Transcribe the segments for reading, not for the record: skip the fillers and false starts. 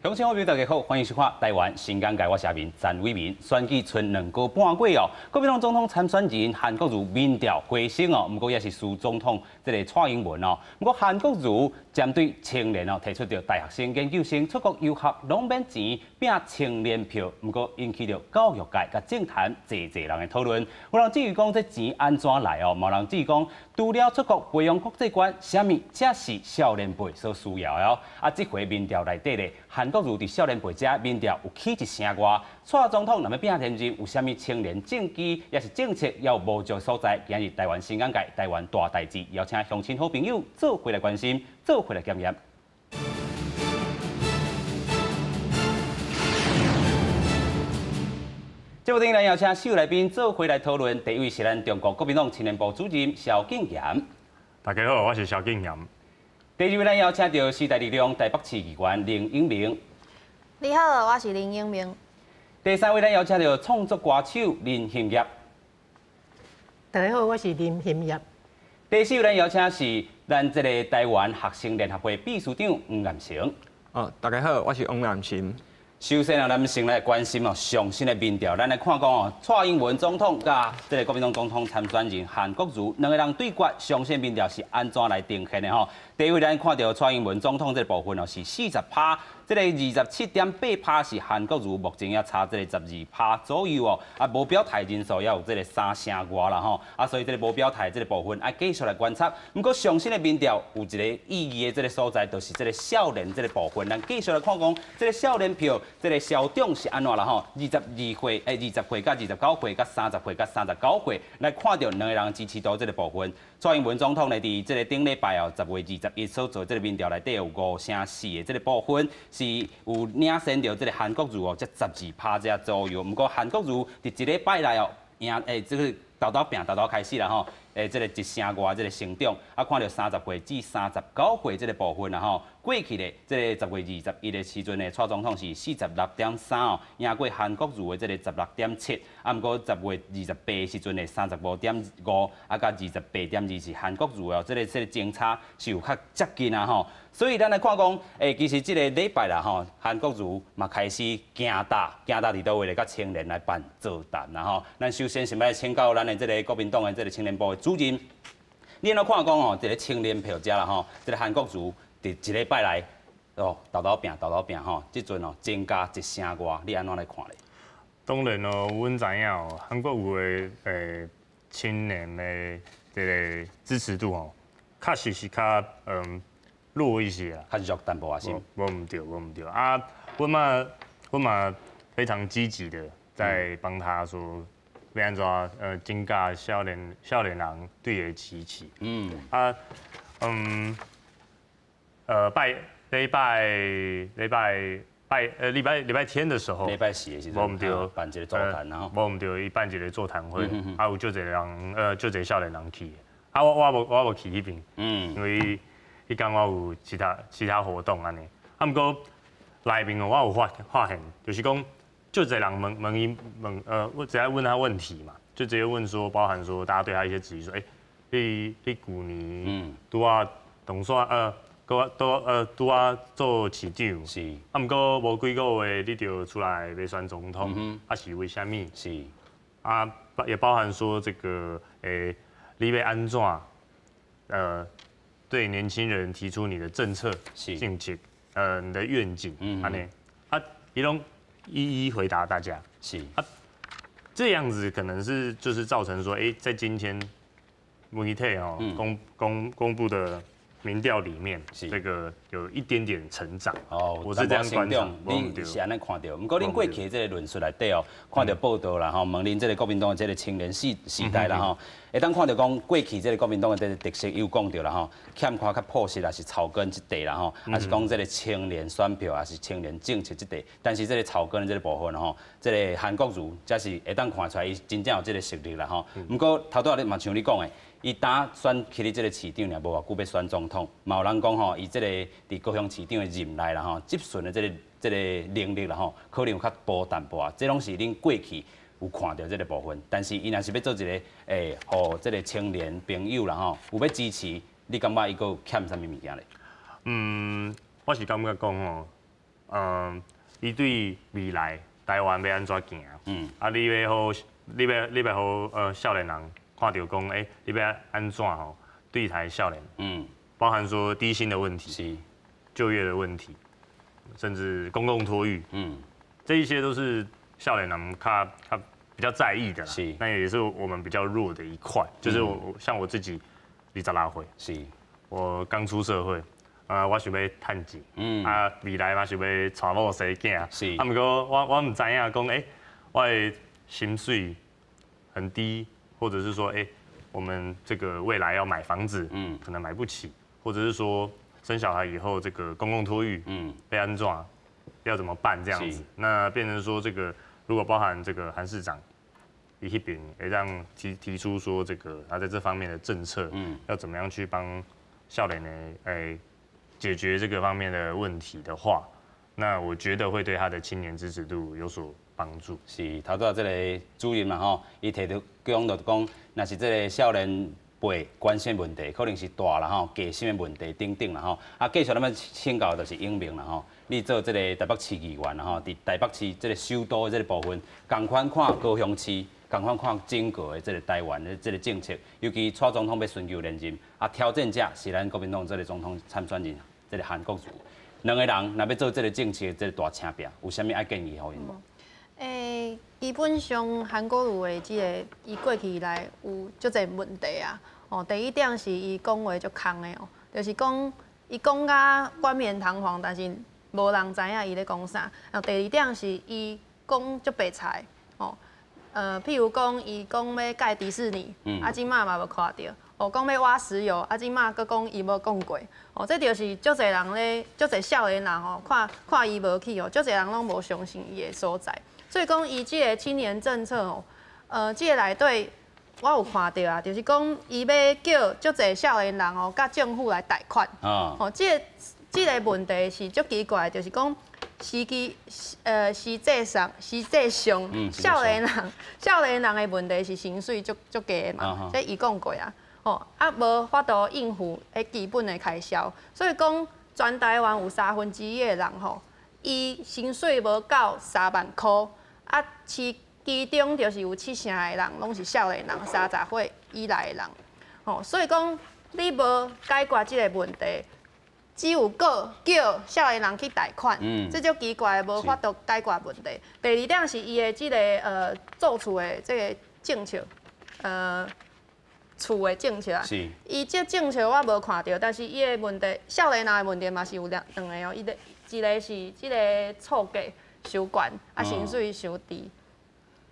乡亲好朋友大家好，欢迎收看台湾新港界，我是阿明詹伟民。选举剩2个半月哦，国民党总统参选人韩国瑜民调回升哦，不过也是输总统这个蔡英文哦。不过韩国瑜针对青年哦，提出着大学生、研究生出国游学拢免钱，拼青年票，不过引起着教育界甲政坛济人的讨论。有人质疑讲这钱安怎来哦？某人质疑讲，除了出国培养国际观，什么才是少年辈所需要的哦？啊，这回民调内底咧，韩国瑜伫少年辈遮民调有起一声外，蔡总统若要拼天阵，有啥物青年政绩，也是政策要无足所在。今日台湾新港界台湾大代志，邀请乡亲好朋友做回来关心，做回来检验。节目顶来邀请4位来宾做回来讨论。第一位是咱中国国民党青年部主任萧敬言。大家好，我是萧敬言。第二位咱邀请到时代力量台北市议员林英明。你好，我是林英明。第三位咱邀请到创作歌手林兴业。大家好，我是林兴业。第四位咱邀请是咱这个台湾学生联合会秘书长黄南成。大家好，我是黄南成。首先啊，咱们先来关心上新的民调，咱来看讲蔡英文总统甲这个国民党总统参选人韩国瑜两个人对决，上新民调是安怎来定选的吼？第一位咱看到蔡英文总统这个部分是40%。这个27.8%是韩国瑜，目前也差这个12%左右哦。啊，无表态人数也有这个3成外啦吼。啊，所以这个无表态这个部分，继续来观察。不过上新的民调有一个意义的这个所在，就是这个少年这个部分。咱继续来看讲，这个少年票，这个消长是安怎啦吼？22岁、20岁、甲29岁、甲30岁、甲39岁，来看到两个人支持度这个部分。蔡英文总统呢，伫这个顶礼拜哦，10月21所做这个民调内底有5成4的这个部分。是有领先到这个韩国瑜哦，才12%这左右。不过韩国瑜伫一礼拜来哦，赢这个豆豆开始啦吼，这个1成外这个成长，啊看到30岁至39岁这个部分啦吼，过去咧这个10月21的时阵呢，蔡总统是46.3哦，赢过韩国瑜的这个16.7，啊不过10月28的时阵呢35.5，啊甲28.2是韩国瑜哦，这个前差是有较接近啊吼。所以咱来看讲，其实这个礼拜啦吼，韩国瑜嘛开始行大伫倒位咧，甲青年来办座谈啦吼。咱首先先来请教咱的这个国民党的这个青年部的主任，你来看讲哦，这个青年票遮啦吼，这个韩国瑜伫一礼拜来哦，豆豆拼吼，即阵哦增加1成外，你安怎来看咧？当然哦，阮知影哦，韩国瑜的青年的这个支持度哦，确实是较弱一些啊，较弱淡薄啊，是。我唔对啊，我嘛非常积极的在帮他说，要安怎增加少年人对的支持。礼拜天的时候，礼拜4的时阵，我唔对办一个座谈，然后我唔对，伊办一个座谈会，啊有就侪人，就侪少年人去，啊我无去迄边，因为伊讲我有其他活动安尼，啊，不过内面我有发现，就是讲，就侪人我只要问他问题嘛，就直接问说，包含说大家对他一些质疑，说，你旧年拄啊动选拄啊做市长，是，啊，不过无几个月你就出来要选总统，啊是为虾米？是，啊也包含说这个你要安怎对年轻人提出你的政策、政绩，你的愿景，安尼，伊拢一一回答大家。是，这样子可能是就是造成说，在今天媒体哦公布的民调里面，这个有一点点成长。哦，我是这样观察，你是安尼看到。不过恁过去这个论述内底哦，看到报道啦吼，问恁这个国民党的这个青年时代啦吼，会当看到讲过去这个国民党的这个特色有讲到啦吼，欠缺较朴实，也是草根这块啦吼，还是讲这个青年选票，还是青年政策这块。但是这个草根的这个部分吼，这个韩国瑜才是会当看出来，伊真正有这个实力啦吼。不过头拄仔嘛像你讲的。伊打选起哩这个市长尔，无偌久要选总统，嘛有人讲吼，伊这个伫高雄市长的任内啦吼，接顺的这个能力啦吼，可能有较薄淡薄啊，这拢是恁过去有看到这个部分。但是伊若是要做一个互这个青年朋友啦吼，有要支持，你感觉伊个欠啥物物件咧？我是感觉讲吼，伊对未来台湾要安怎行？你要好，你要好少年人看到讲，你要安怎吼对台少年？包含说低薪的问题，是就业的问题，甚至公共托育，这一些都是少年人他比较在意的啦。是，那也是我们比较弱的一块，就是像我自己，26岁，是，我刚出社会。我想要趁钱，未来嘛想要娶某生囝，是。不过我唔知影讲，我的薪水很低，或者是说，我们这个未来要买房子，可能买不起，或者是说生小孩以后这个公共托育，被安怎，要怎么办这样子？那变成说这个如果包含这个韩市长，伊那边也让提出说这个他在这方面的政策，要怎么样去帮少年呢？解决这个方面的问题的话，那我觉得会对他的青年支持度有所帮助。是头拄仔这个主任嘛吼，伊提到讲到讲，若是这个少年辈关心问题，可能是大啦吼，家心的问题等等啦吼。继续咱们请教就是英明啦吼，你做这个台北市议员啦吼，伫台北市这个首都的这个部分，同款看高雄市。同款看整个的这个台湾的这个政策，尤其蔡总统要寻求连任，挑战者是咱国民党这个总统参选人，这个韩国瑜。两个人若要做这个政策的这个大请拼，有啥物爱建议给因无？基本上韩国瑜的这个，伊过去以来有足侪问题啊。第一点是伊讲话足空的哦，就是讲伊讲甲冠冕堂皇，但是无人知影伊咧讲啥。第二点是伊讲足白菜哦。譬如讲，伊讲要盖迪士尼，即马嘛无看到；讲要挖石油，即马佫讲伊无讲过。这就是足侪人咧，足侪少年人看伊无去足侪人拢无相信伊的所在。所以讲，伊即个青年政策即个内底我有看到啊，就是讲伊要叫足侪少年人甲政府来贷款。即个问题是足奇怪，就是讲。实际上，少年人的问题是薪水足低的嘛，这伊讲过啊，无法度应付基本的开销，所以讲全台湾有1/3的人伊薪水无够3万块，其中就是有7成的人拢是少年人，30岁以内的人，所以讲你无解决即个问题。只有叫少年人去贷款，这就奇怪，无法度解决问题。第二点是伊的这个做厝的这个政策，厝的政策啊。是。伊这政策我无看到，但是伊的问题，少年人的问题嘛是有两个哦。一个是这个厝价伤悬，薪水伤低。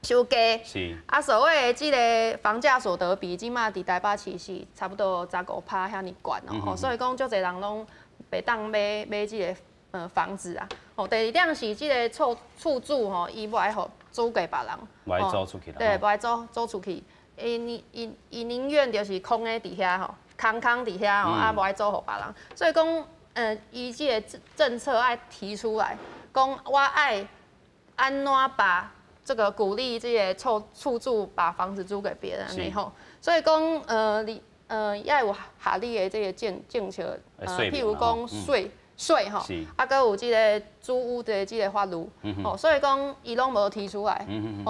伤低，是所谓的这个房价所得比，即马伫台北市是差不多15%遐尼悬哦，所以讲足侪人拢袂当买这个房子啊。第二点是这个厝主伊无爱互租给别人，无爱租出去啦。对，无爱租出去，伊宁愿就是空的伫遐空伫遐无爱租互别人。所以讲，伊这个政策爱提出来，讲我爱安怎把这个鼓励这些厝主把房子租给别人以后，所以讲也有合理的这个政策，譬如讲税吼，搁有这个租屋的这个法律，所以讲伊拢无提出来，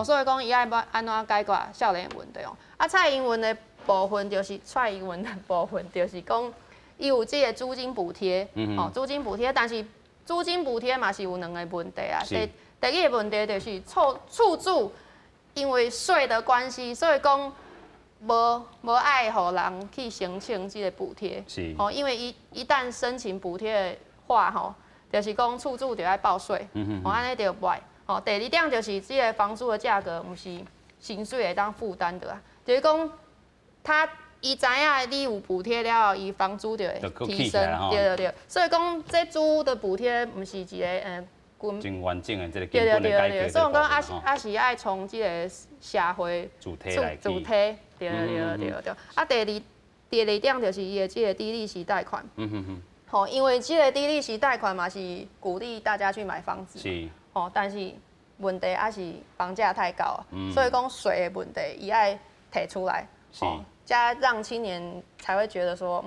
所以讲伊爱安怎解决少年问题哦。蔡英文的部分就是蔡英文的部分就是讲，伊有这个租金补贴，租金补贴，但是租金补贴嘛是有两个问题啊。第一个问题就是厝主因为税的关系，所以讲无爱互人去申请这个补贴。是。因为一旦申请补贴的话，就是讲厝主就要报税。安尼就袂。第二点就是这个房租的价格，毋是薪水会当负担的啊。就是讲伊知影你有补贴了后，伊房租就会提升。对。所以讲这租屋的补贴，毋是一个真完整的这个根本的改革。所以讲是爱从这个社会主体来主体，对。第二点就是伊的这个低利息贷款。因为这个低利息贷款嘛是鼓励大家去买房子。是。但是问题还是房价太高，所以讲税的问题伊爱提出来。加让青年才会觉得说，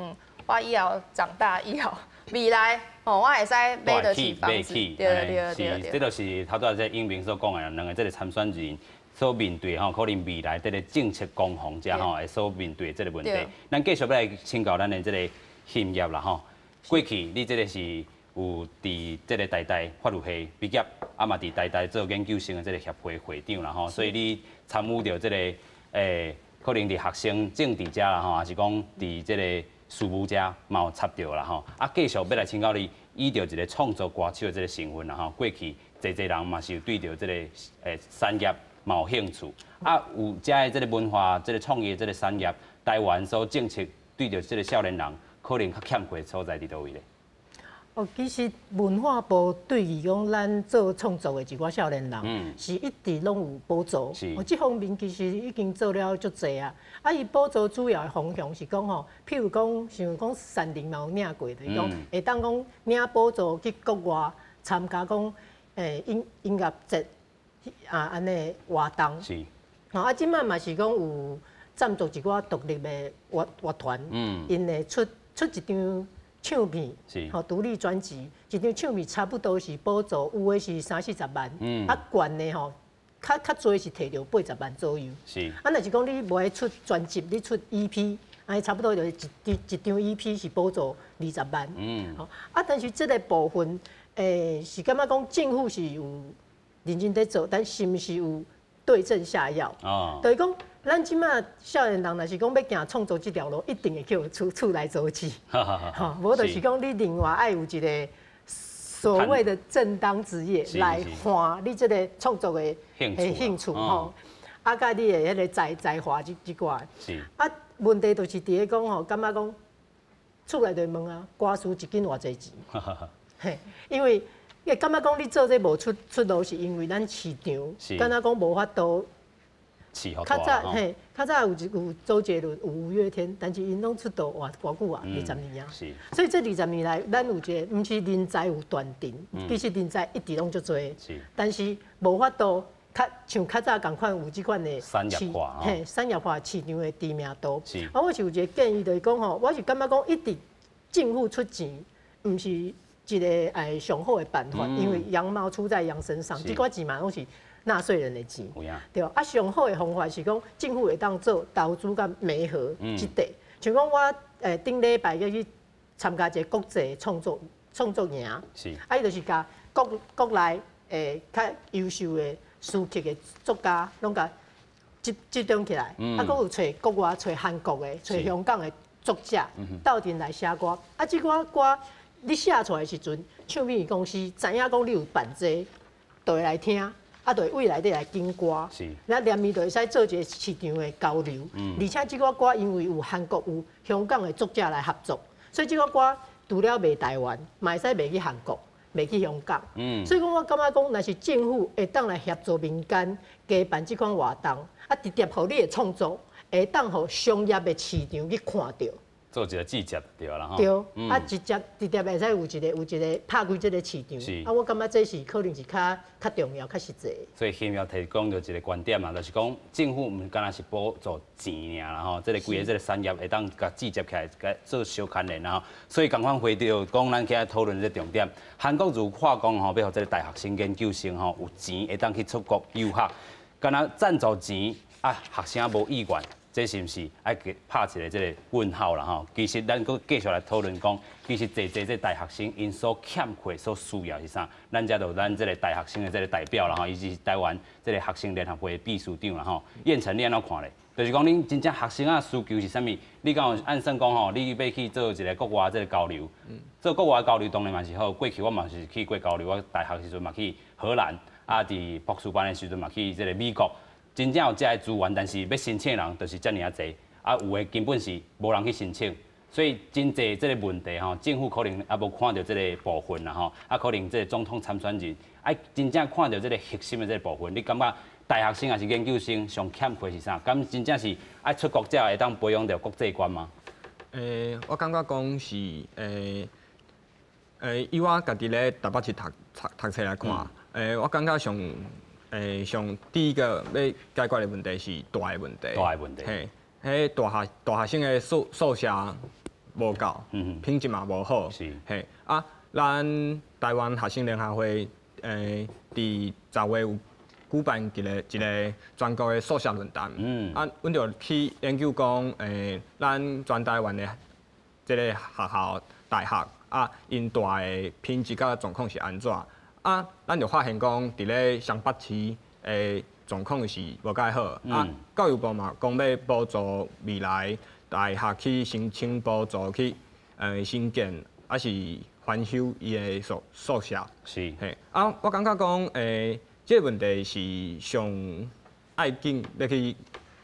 我以后长大以后，未来哦，我会使买得起房子，这就是头拄仔英明所讲的，两个这个参选人所面对吼，可能未来这个政策攻防者吼，会所面对这个问题。咱继续要来请教咱的这个行业啦吼。过去你这个是有伫这个台大法律系毕业，啊嘛伫台大做研究生的这个协会会长啦吼，所以你参与到这个可能伫学生政治家啦吼，还是讲伫这个事务家嘛有插到啦吼。啊，继续要来请教你，以着一个创作歌手的这个身份啦吼，过去侪人嘛是有对着这个产业嘛有兴趣。啊，有遮的这个文化、这个创业、这个产业，台湾所政策对着这个少年人可能较欠缺的所在伫倒位咧？哦，其实文化部对于讲咱做创作的一寡少年人，是一直拢有补助。哦，这方面其实已经做了足侪啊。啊，伊补助主要的方向是讲吼，譬如讲像讲山林嘛有领过，就是讲会当讲领补助去国外参加讲音乐节啊安尼活动。是。啊，即摆嘛是讲有赞助一寡独立的乐团，因会出一张唱片，吼独立专辑，一张唱片差不多是补助，有的是30-40万，啊悬的吼，较侪是摕到80万左右。是。啊，若是讲你无爱出专辑，你出 EP， 安尼差不多就是一张 EP 是补助20万。好，啊，但是这个部分，是感觉讲政府是有认真在做，但是毋是有对症下药。哦。就是讲。咱即马少年人若是讲要行创作这条路，一定会叫厝来做起。哈，无就是讲你另外爱有一个所谓的正当职业来换你这个创作的兴趣吼，啊，甲你的迄个才华这块。是。啊，问题就是伫咧讲吼，感觉讲厝内就问啊，歌词一斤偌济钱？嘿，因为感觉讲你做这无出路，是因为咱市场，感觉讲无法度。较早嘿，较早有周杰伦、有五月天，但是因拢出道偌久啊，20年啊。是。所以这20年来，咱有一个，毋是人才有断定，其实人才一直拢足多。是。但是无法度，像较早共款有即款的产业化，嘿，产业化市场的知名度。是。啊，我是有一个建议，就是讲吼，我是感觉讲一直政府出钱，毋是一个上好的办法，因为羊毛出在羊身上，即寡钱嘛拢是。纳税人的钱，对啊，上好的方法是讲政府会当做投资甲媒合即块。像讲我顶礼拜去参加一个国际创作营，是，啊，伊就是甲国内较优秀的书曲的作家，拢甲集中起来，啊，佫有找国外、找韩国的、找香港的作者，斗阵来写歌。啊，即寡歌你写出来的时阵，唱片公司知影讲你有办这，就会来听。啊，就未来来经歌，咱连面就会使做一个市场的交流，而且即个歌因为有韩国、有香港的作者来合作，所以即个歌除了卖台湾，嘛会使卖去韩国、卖去香港。所以讲我感觉讲，若是政府会当来协助民间加办即款活动，啊，直接互你的创作会当互商业的市场去看到。做一个季节对啦吼。对，啊，直接会使有一个拍开这个市场。是。啊，我感觉这是可能是较重要、较实际。所以希望提供到一个观点嘛，就是讲政府唔干那是补助钱尔啦吼，这个规个这个产业会当甲集结起来，甲做小牵连啦吼。所以赶快回到讲咱今日讨论这重点，韩国如化工吼，要互这个大学生研究生吼有钱会当去出国游学，干那赞助钱啊，学生无意愿。这是毋是爱给拍一个这个问号啦吼？其实咱佫继续来讨论讲，其实这大学生因所欠缺、所需要是啥？咱遮就咱这个大学生的这个代表啦吼，以及台湾这个学生联合会的秘书长啦吼，燕城你安怎看咧？就是讲恁真正学生啊需求是啥物？你敢有按算讲吼，你要去做一个国外这个交流，做国外交流当然嘛是好。过去我嘛是去过交流，我大学时阵嘛去荷兰，啊，伫博士班的时阵嘛去这个美国。真正有这个资源，但是要申请的人就是遮尔啊侪，啊有的根本是无人去申请，所以真侪这个问题吼，政府可能也无看到这个部分啦吼，啊可能这个总统参选人，啊真正看到这个核心的这个部分，你感觉大学生还是研究生上欠缺是啥？敢真正是爱出国才会当培养到国际观吗？我感觉讲是以我家己咧台北市读册来看，我感觉上第一个要解决的问题是大的问题。大的问题。嘿，大学生的宿舍无够，品质嘛无好，嘿啊，咱台湾学生联合会伫10月有举办一个全国的硕士论坛，啊，阮就去研究讲，咱全台湾的这个学校、大学啊，因带的品质甲状况是安怎？啊，咱就发现讲，伫咧上北市的状况是无介好，啊，教育部嘛讲要补助未来大学去申请补助去新建，还是翻修伊的宿舍。是。嘿，啊，我感觉讲，这个问题是上爱紧要去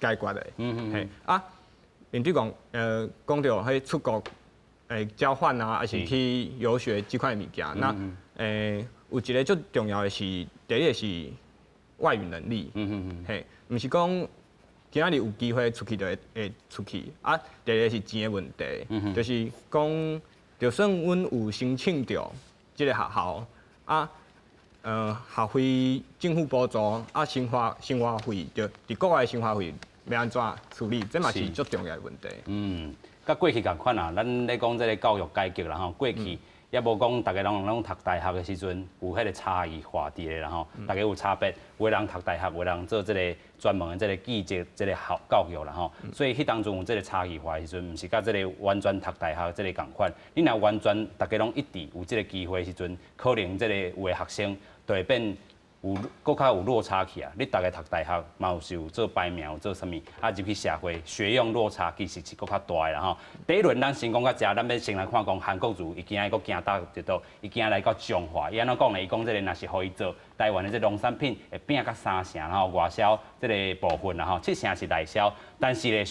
解决的。嘿，啊，面对讲，讲到迄出国交换啊，还是去游学这块物件，那有一个最重要的是，第一个是外语能力。嘿，毋是讲今仔日有机会出去就会出去，啊，第二个是钱的问题，就是讲，就算阮有申请到这个学校，啊。学费政府补助啊，生活费就伫国外生活费要安怎处理？这嘛是最重要的问题。甲过去共款啊，咱咧讲这个教育改革啦吼，过去也无讲大家拢读大学的时阵有迄个差异化伫咧啦吼，大家有差别，有的人读大学，有的人做这个专门的这个技职这个教育啦吼，所以迄当中有这个差异化的时阵，毋是甲这个完全读大学这个共款。你若完全大家拢一致有这个机会的时阵，可能这个有的学生。就会变有更较有落差去啊！你大家读大学嘛有做排名，有做啥物啊？入去社会，学用落差其实是更较大的啦吼。第一轮咱先讲到遮，咱要先来看讲韩国瑜伊今仔个行到一倒，伊今仔来到彰化，伊安怎讲呢？伊讲这个若是互伊做台湾的这农产品会变到3成，然后外销这个部分啦吼，7成是内销。但是咧，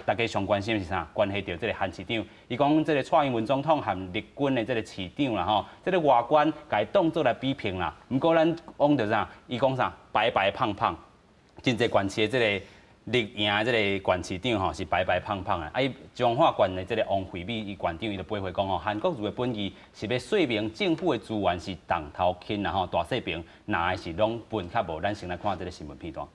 大家上关心的是啥？关系到这个韩市长，伊讲这个蔡英文总统和日军的这个市长啦吼，这个外观甲伊当做来比拼啦。不过咱讲到啥？伊讲啥？白白胖胖，真济县市的这个立营的这个县市长吼是白白胖胖的。啊，伊彰化县的这个王惠美伊县长伊就背回讲吼，韩国瑜的本意是要说明政府的资源是重头轻啦吼，大细平哪会是拢分较无？咱先来看这个新闻片段。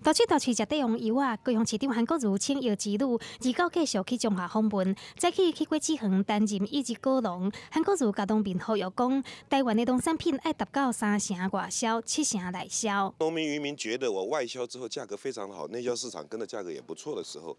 到处食地方油啊！高雄市长韩国瑜请药之旅，29继续去彰化访问，再去过志恒担任一级果农。韩国瑜甲农民呼吁讲，台湾的农产品爱达到3成外销，7成内销。农民渔民觉得我外销之后价格非常好，内销市场跟的价格也不错的时候，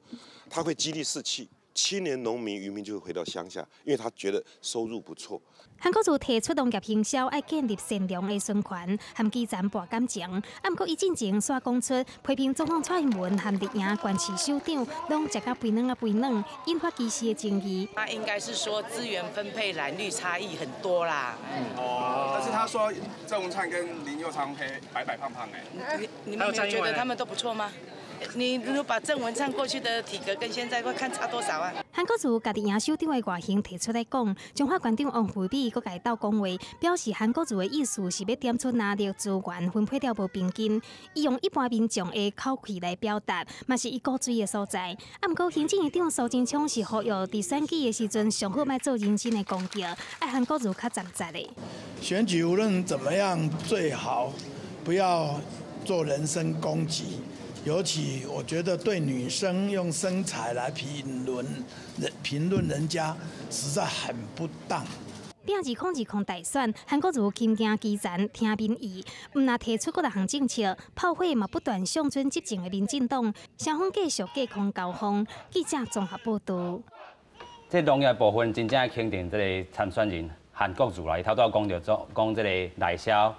他会激励士气。青年农民渔民就会回到乡下，因为他觉得收入不错。韩国瑜提出农业行销爱建立善良的循环，和基层博感情。啊，不过伊进前煞讲出批评总统蔡英文和立营县市首长拢食到肥软啊肥软，引发歧视的争议。他应该是说资源分配蓝绿差异很多啦。但是他说郑文灿跟林佑昌可以白白胖胖哎。你们没有觉得他们都不错吗？你如果把郑文灿过去的体格跟现在会看差多少啊？韩国瑜家己营首长的外形提出来讲，彰化县长王惠美佮家斗讲话，表示韩国瑜的意思是要点出哪里资源分配了无平均，伊用一般民众的口气来表达，嘛是伊鼓吹的所在。啊，不过行政院长苏贞昌是呼吁伫选举的时阵上好莫做人身的攻击，爱韩国瑜较站在的。选举无论怎么样，最好不要做人身攻击。尤其我觉得对女生用身材来评论人家，实在很不当。2020大选，韩国瑜轻行基层听民意，唔但提出各项政策，炮火嘛不断向准执政的民进党，双方继续隔空交锋。记者综合报道。这农业部分真正肯定这个参选人韩国瑜啦，伊头拄讲到讲这个内销。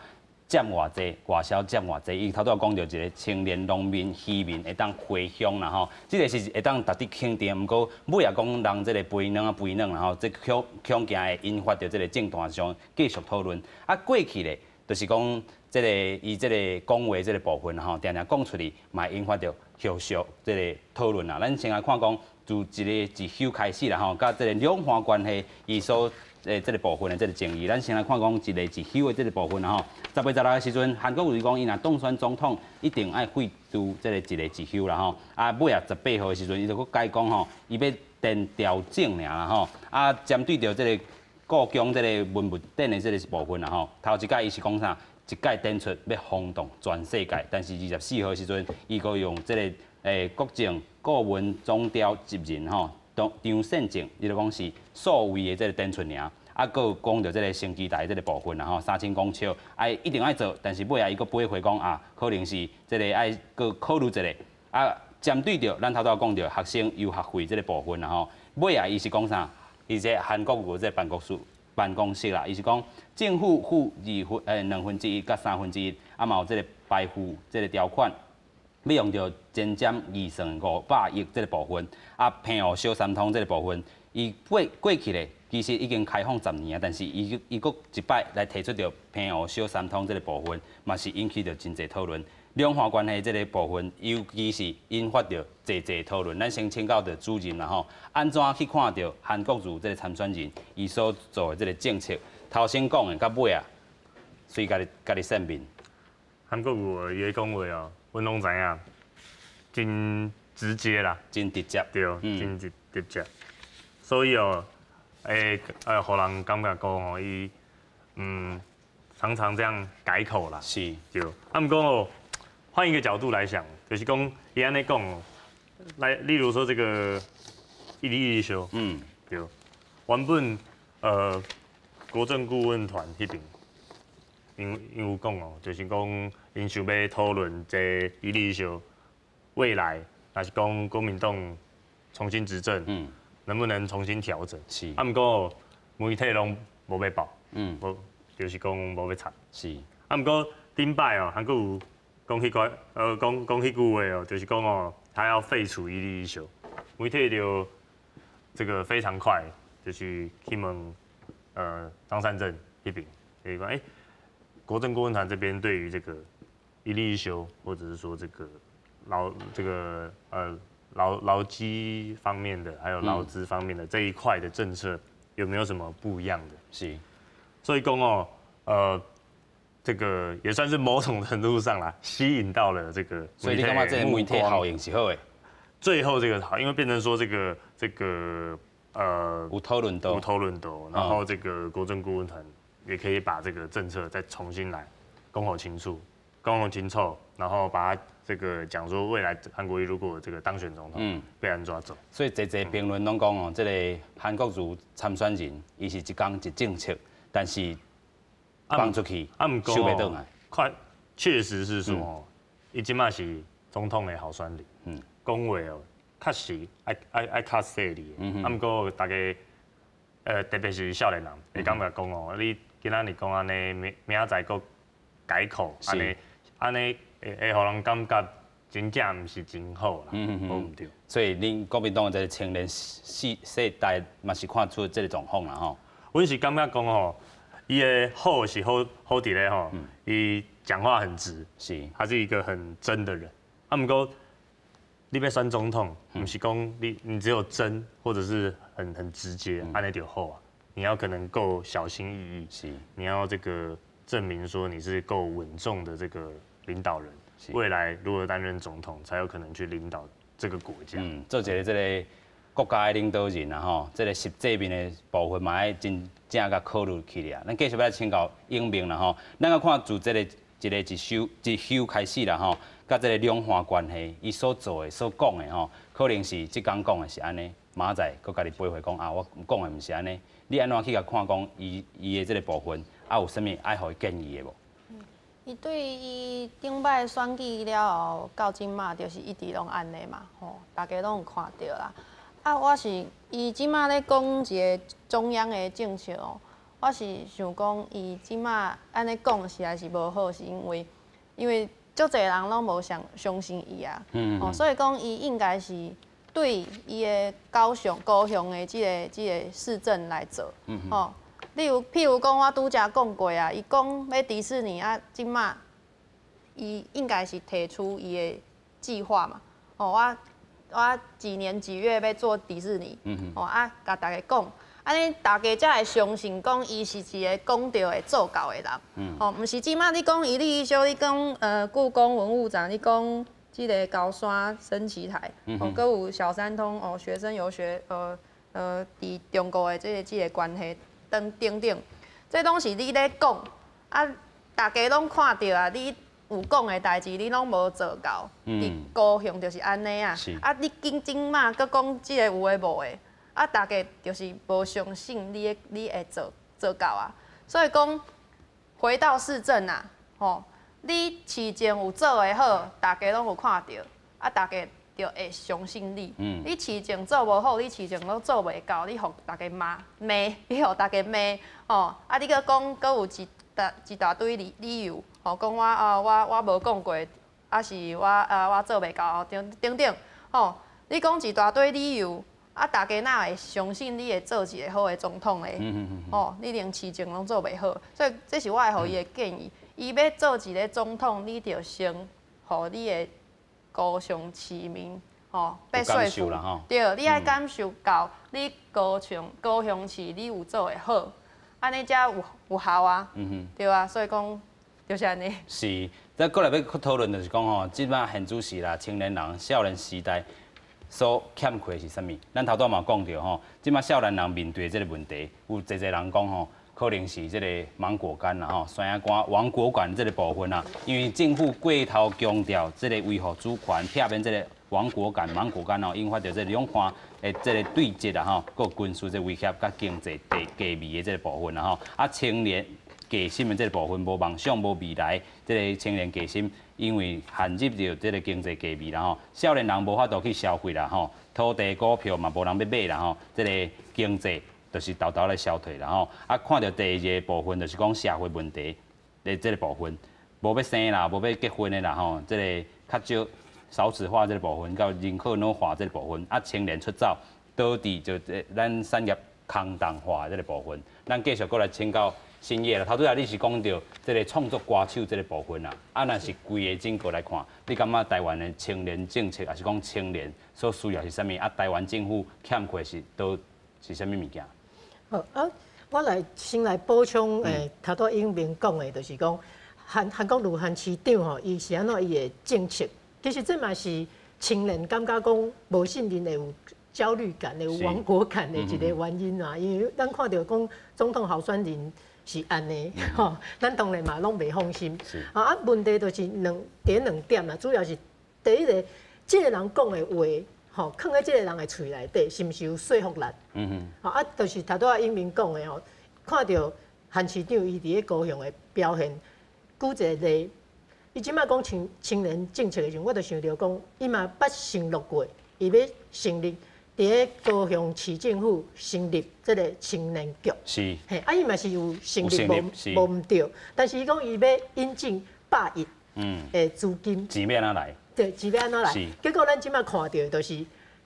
占偌济，外销占偌济，伊头拄讲到一个青年农民渔民会当回乡啦吼，即个是会当值得肯定。毋过尾也讲人即个肥软啊肥软啦吼，这恐惊会引发到即个政坛上继续讨论。啊，过去咧，就是讲即个伊即个讲话即个部分吼，定定讲出去，嘛引发到后续即个讨论啦。咱先来看讲，自一个自休开始啦吼，甲即个两岸关系伊所。这个部分的这个争议，咱先来看讲一个自休的这个部分吼。10月16的时阵，韩国瑜讲伊若当选总统，一定爱废除这个一个自休啦吼。啊，尾啊18号的时阵，伊就佫改讲吼，伊要电调整尔啦吼。啊，针对着这个故宫这个文物展的这个部分啦吼，头一届伊是讲啥？一届展出要轰动全世界，但是24号的时阵，伊佫用这个国政顾问总调集人吼。张善政，伊就讲是所谓的这个电出名，啊，佮有讲到这个升级台这个部分啦吼，3000公尺，一定爱做，但是尾伊佮补回讲啊，可能是这个爱佮考虑一下，啊，针对着咱头讲到学生优学费这个部分啦吼，尾伊是讲啥？伊这韩国有这办公室啦，伊是讲政府付1/2甲1/3，啊嘛有这个排付这个条款。要用到前瞻2.5亿这个部分，啊，平湖小三通这个部分，伊过去咧，其实已经开放10年啊，但是伊佫一摆来提出着平湖小三通这个部分，嘛是引起着真侪讨论。两岸关系这个部分，尤其是引发着侪讨论。咱先请教着主任啦吼，安怎去看到韩国瑜这个参选人伊所做的这个政策？头先讲的，到尾啊，随家己选面。韩国瑜伊讲话哦。阮拢知影，真直接啦，真直接，对，真直接。所以哦，互人感觉讲哦，伊常常这样改口啦，是，对。啊，毋过哦，换一个角度来想，就是讲伊安尼讲哦，例如说这个一例一休，对，原本国政顾问团迄边。因有讲哦，就是讲因想要讨论这一例一休未来，若是讲国民党重新执政，能不能重新调整？是。啊，毋过媒体拢无要报，无就是讲无要查。是。啊，毋过顶摆哦，韩国有讲迄句讲句话哦，就是讲哦，他要废除一例一休，媒体就这个非常快，就是去问张善政迄边，就是讲国政顾问团这边对于这个一例一休，或者是说这个劳基方面的，还有劳资方面的这一块的政策，有没有什么不一样的？是，所以讲哦，这个也算是某种程度上啦，吸引到了这个。所以你感觉这个媒体效应是好的？最后这个好，因为变成说这个有讨论到，然后这个国政顾问团。也可以把这个政策再重新来公口清楚，然后把它这个讲说未来韩国瑜如果这个当选总统，被人抓走。所以侪评论拢讲哦，这个韩国瑜参选人，伊是一讲一政策，但是放出去收袂倒来。确实是说哦，伊即马是总统的候选人，讲话哦，确实爱较犀利的。毋过大家特别是少年人，会感觉讲哦，你。今仔日讲安尼，明仔载佫改口，安尼会互人感觉真正毋是真好啦，好毋对。所以恁国民党这个青年世代嘛是看出这个状况啦吼。阮是感觉讲吼，伊的好是好伫咧吼，伊讲话很直，是，他是一个很真的人。啊，毋过你要选总统，毋是讲你只有真或者是很直接，安尼就好啊。你要可能够小心翼翼，是，你要这个证明说你是够稳重的这个领导人，未来如何担任总统，才有可能去领导这个国家。做一个这个国家的领导人啊吼，这个实际面的部分嘛要真正甲考虑起来。咱继续来请教英明啦吼，咱要看自这个一休开始啦吼，甲这个两岸关系，伊所做的、所讲的吼，可能是即讲讲的是安尼，明仔载佫家己背回讲啊，我讲的毋是安尼。你安怎去甲看讲伊的这个部分，有啥物爱互伊建议的无？伊对伊顶摆选举了后，到今嘛就是一直拢安尼嘛，吼，大家拢有看到啦。啊，我是伊即马咧讲一个中央的政策哦，我是想讲伊即马安尼讲实在是无好，是因为足侪人拢无相信伊啊，所以讲伊应该是。对伊的高雄的即个市政来做，譬如讲，我拄则讲过啊，伊讲要迪士尼啊，即马伊应该是提出伊的计划嘛，我几年几月要做迪士尼，甲大家讲，安尼大家才会相信讲伊是一个讲到会做到的人，毋是即马你讲一例一休，你讲故宫文物展，你讲。即个高山升旗台，佮有小三通学生游学，伫中国的即个关系等，这拢是你咧讲，啊，大家拢看到啊，你有讲的代志，你拢无做到，伫高雄就是安尼啊。啊，你今嘛，佮讲即个有诶无诶，啊，大家就是无相信你会做到啊。所以讲，回到市政啊，吼，你市政有做诶好，大家拢有看到，啊，大家就会相信你。你市政做无好，你市政都做袂到，你互大家骂，你互大家骂，哦，啊，你佮讲，佮有一大堆理由，吼，讲我无讲过，啊是我做袂到，等等，吼，你讲一大堆理由，啊，大家哪会相信你会做一个好的总统咧？吼，你连市政拢做袂好，所以这是我会互伊的建议。伊要做一个总统，你着先互你的高雄市民，吼，被说服，对，你爱感受到你高雄市你有做会好，安尼才有效啊，对啊，所以讲就是安尼。是，再过来要讨论就是讲吼，即摆现主时啦，青年人、少年时代所欠缺是啥物？咱头拄嘛讲到吼，即摆少年人面对即个问题，有侪人讲吼。可能是这个芒果干啦吼，酸仔干、亡国感这个部分啊，因为政府过头强调这个维护主权，避免这个亡国感、芒果干哦，引发着这两方的这个对峙啦吼，佮军事这威胁，甲经济低迷的这个部分啦吼，啊青年计心的这个部分无梦想、无未来，这个青年计心因为限制着这个经济低迷啦吼，少年人无法度去消费啦吼，土地、股票嘛无人要买啦吼，这个经济。就是豆豆来消退啦吼，啊，看到第二个部分就是讲社会问题的这个部分，无要生啦，无要结婚的啦吼，这个较少子化这个部分，到人口老化这个部分，啊，青年出走导致就咱产业空洞化这个部分，咱继续过来请教新叶啦。头拄仔你是讲到这个创作歌手这个部分啦，啊，若是规个整个来看，你感觉台湾的青年政策，还是讲青年所需要是啥物？啊，台湾政府欠缺是啥物物件？好啊，我先来补充头拄英明讲的，就是讲韩国卢汉市长吼，伊是安怎伊的政策，其实这嘛是青年感觉讲无信任的有焦虑感的、有亡国感的一个原因啊。因为咱看到讲总统候选人是安尼吼，咱当然嘛拢袂放心。啊，问题就是两点啦，主要是第一个，这个人讲的话。吼，放在这个人的嘴内底，是毋是有说服力？吼啊，就是头拄仔英明讲的吼，看到韩市长伊伫咧高雄的表现，举一个例，伊即摆讲青年政策的时候，我就想到讲，伊嘛捌承诺过，伊要成立伫咧高雄市政府成立这个青年局。是。嘿，啊，伊嘛是有成立，无毋对，但是伊讲伊要引进100亿的资金。钱要安怎来？对，钱要安怎来？结果咱即摆看到就是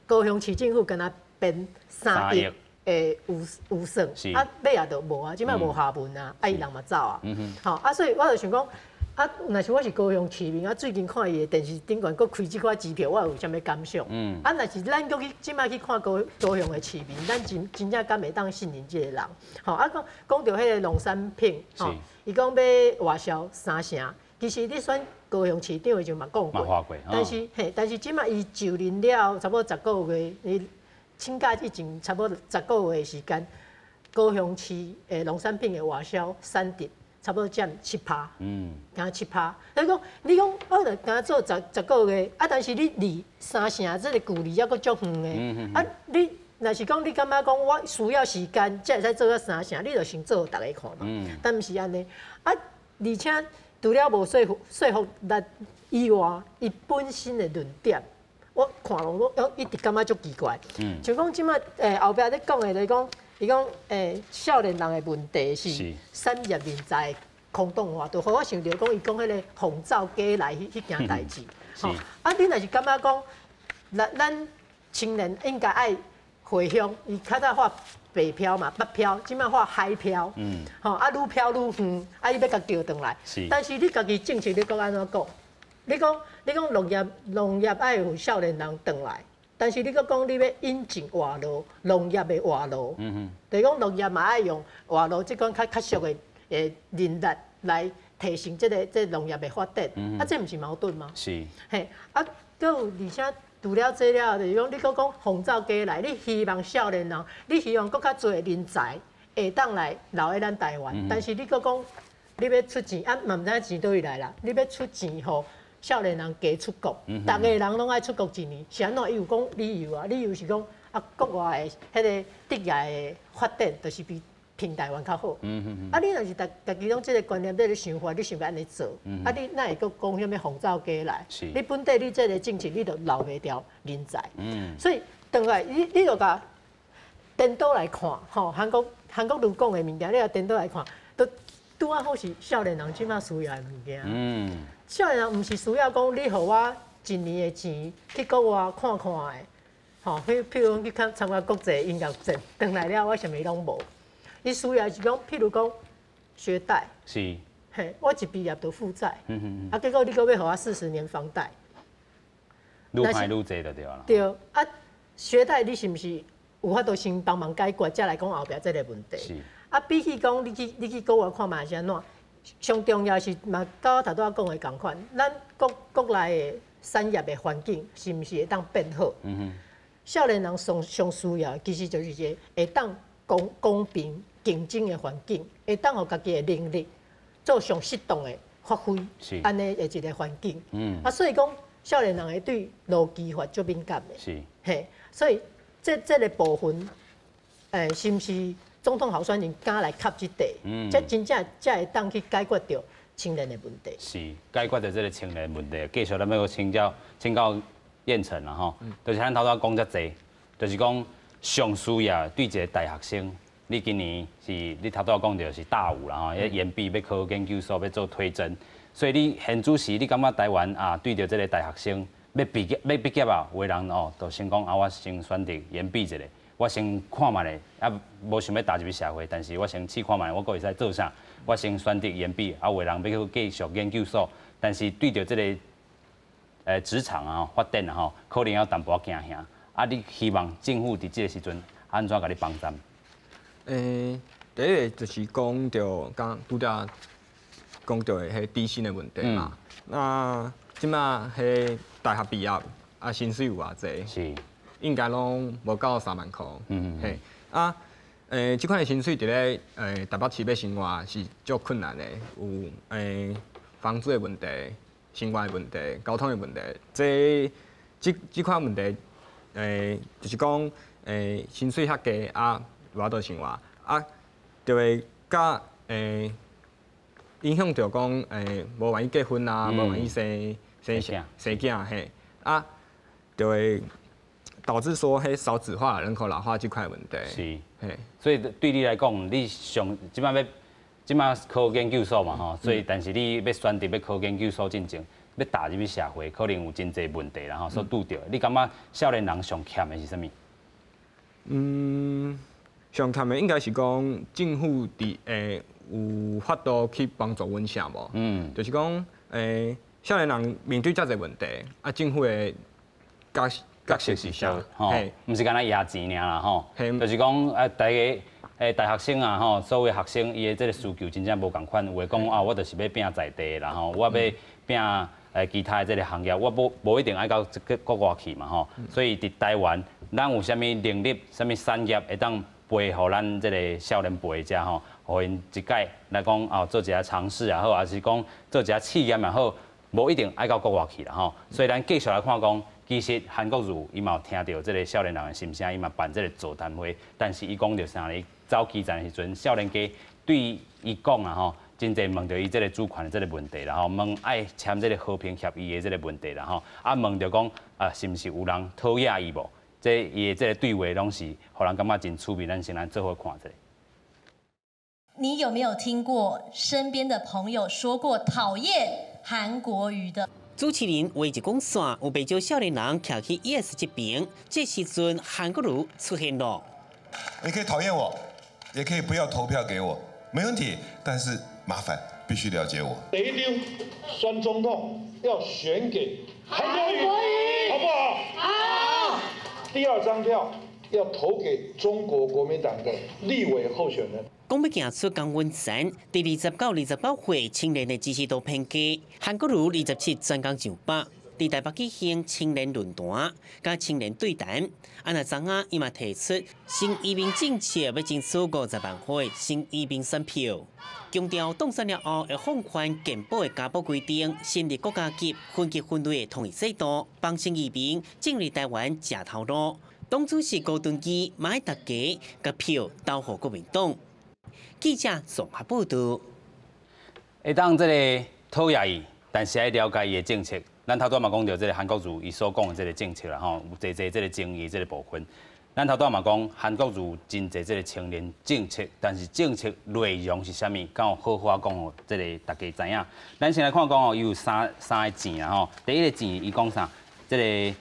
高雄市政府敢若编3亿的预算，啊，尾也都无啊，即摆无下文啊，啊，伊人嘛走啊，吼啊，所以我就想讲，啊，若是我是高雄市民啊，最近看伊的电视顶悬，佫开即款机票，我有啥物感想？啊，若是咱佫去即摆去看高雄的市民，咱真正敢会当信任即个人？吼啊，讲到迄个农产品，吼，伊讲要外销3成，其实你选。高雄市长就嘛讲过，但是即马伊就任了差不多10个月，伊请假之前差不多10个月的时间，高雄市的农产品的外销产值差不多占7%，敢7%。你讲我著敢做10个月，啊，但是你离3成这个距离还阁足远的，啊，你若是讲你感觉讲我需要时间才会使做到3成，你著先做互大家看嘛，但毋是安尼，啊，而且。除了无说服力以外，伊本身的论点，我看了我一直感觉足奇怪。像讲即摆后壁咧讲的，就是讲伊讲少年人的问题是产业人才空洞化，就互我想到讲伊讲迄个红皂家来迄件代志。吼，啊，你若是感觉讲，咱青年应该爱回乡，伊较早发北漂嘛，北漂，即摆发海漂，吼啊，愈漂愈远，啊，伊要甲叫转来。但是你家己政策你讲安怎讲？你讲农业爱有少年人转来，但是你搁讲你要引进外劳，农业的外劳，就是讲农业嘛爱用外劳即款较俗的人力来提升这农业的发展，啊，这毋是矛盾吗？是。嘿，啊，搁有而且。除了这了，就是讲你搁讲红皂家来，你希望少年人，你希望搁较侪人才会当来留在咱台湾，但是你搁讲你要出钱啊，嘛唔知钱倒位来啦，你要出钱吼。少年人加出国，逐个人拢爱出国一年，是安怎？伊有讲理由啊，理由是讲啊，国外的迄个职业的发展，就是比台湾较好。啊，你若是家己拢即个观念在咧想法，你想要安尼做，啊，你哪会阁讲什么红皂家来？你本地你即个政策，你都留袂掉人才。所以倒来，你就甲颠倒来看，吼，韩国如讲的物件，你若颠倒来看，都拄啊好是少年人即马需要的物件。少年人毋是需要讲你互我一年的钱去国外看看的，吼，譬如讲去参加国际音乐节，回来了我啥物拢无。伊需要是讲，譬如讲学贷，是，嘿，我一毕业就负债，啊，结果你搁要互我40年房贷，愈歹愈济就对啦。对，啊，学贷你是毋是有法度先帮忙解决，再来讲后壁这个问题？是。啊，比起讲你去国外看嘛是安怎？上重要是嘛，甲我头拄仔讲的共款，咱国内的产业的环境是毋是会当变好？少年人上需要其实就是一个会当公平竞争的环境，会当互家己的能力做上适当的发挥，安尼的一个环境。啊，所以讲少年人会对劳基法足敏感的。是。嘿，所以这个部分，是毋是？总统候选人敢来吸这地，这真正才会当去解决掉青年的问题。是解决掉这个青年问题。继续咱要请教燕城啦吼，就是咱头拄讲遮济，就是讲上需要对一个大学生，你今年是你头拄讲到是大五啦吼，延毕要考研究所要做推甄，所以你现主时你感觉台湾啊对着这个大学生要毕业啊，有的人哦，就先讲啊，我先选择延毕一个。我先看卖咧，啊，无想要踏入去社会，但是我先试看卖，我阁会使做啥？我先选择延毕，啊，有的人要去继续研究所，但是对着这个职场啊发展啊吼，可能要淡薄仔惊吓。啊，你希望政府伫这个时阵安怎甲你帮站？第一个就是讲到刚拄则讲到的迄低薪的问题嘛。那即马迄大学毕业啊，薪水有偌济？是。应该拢无到3万块，嘿啊，即款的薪水伫咧台北市要生活是足困难的，有房租的问题、生活的问题、交通的问题，即款问题，就是讲薪水较低啊，无法度生活啊，就会甲影响到讲无愿意结婚啊，无愿意生囝嘿啊，就会。导致说，迄少子化、人口老化这块问题。是，嘿，所以对你来讲，你即摆考研究所嘛吼，所以但是你要选择要考研究所进前，要踏入去社会，可能有真侪问题啦吼，所拄着。你感觉少年人上欠的是啥物？上欠的应该是讲政府有法度去帮助阮啥无？就是讲少年人面对遮侪问题，啊，政府的角色是啥？吼，毋是干那压钱尔啦吼，就是讲大学生啊吼，所有学生伊的这个需求真正无共款，有的讲啊，我就是要拼在地啦吼，我要拼其他的这个行业，我无一定爱到国外去嘛吼，所以伫台湾，咱有啥物能力、啥物产业会当陪互咱这个少年辈者吼，互因一届来讲哦，做一下尝试也好，还是讲做一下企业也好，无一定爱到国外去啦吼，所以咱继续来看讲。其实韩国瑜伊嘛有听到这个少年人的心声，伊嘛办这个座谈会，但是伊讲到啥呢？早期站的时阵，少年家对伊讲啊吼，真侪问到伊这个主权的这个问题啦吼，问爱签这个和平协议的这个问题啦吼，啊问到讲啊是毋是有人讨厌伊无？这伊的这个对话拢是，互人感觉真趣味，咱先来做伙看者。你有没有听过身边的朋友说过讨厌韩国瑜的？主持人围一讲线，有不少少年人徛去 YES 这边。这时阵，韩国瑜出现了。你可以讨厌我，也可以不要投票给我，没问题。但是麻烦必须了解我。第一张选总统要选给韩国瑜，好不好？好。第二张票要投给中国国民党的立委候选人。讲要行出江文山，第29、29岁青年的支持度偏低，韩国瑜27专工上北。伫台北举行青年论坛、甲青年对谈。那昨仔伊嘛提出新移民政策要争取50万户新移民选票，强调当选了后要放宽健保的家保规定，成立国家级分级分类的统一制度，帮新移民进入台湾吃头路。党主席高敦基嘛要大家甲票投给国民党。记者综合报道。会当这个讨厌伊，但是要了解伊的政策。咱头拄嘛讲到这个韩国瑜伊所讲的这个政策啦，吼，有侪这个争议这个部分。咱头拄嘛讲韩国瑜真侪这个青年政策，但是政策内容是啥物？敢有好好讲哦？这个大家知影。咱先来看讲哦，伊有三个钱啦吼。第一个钱，伊讲啥？这个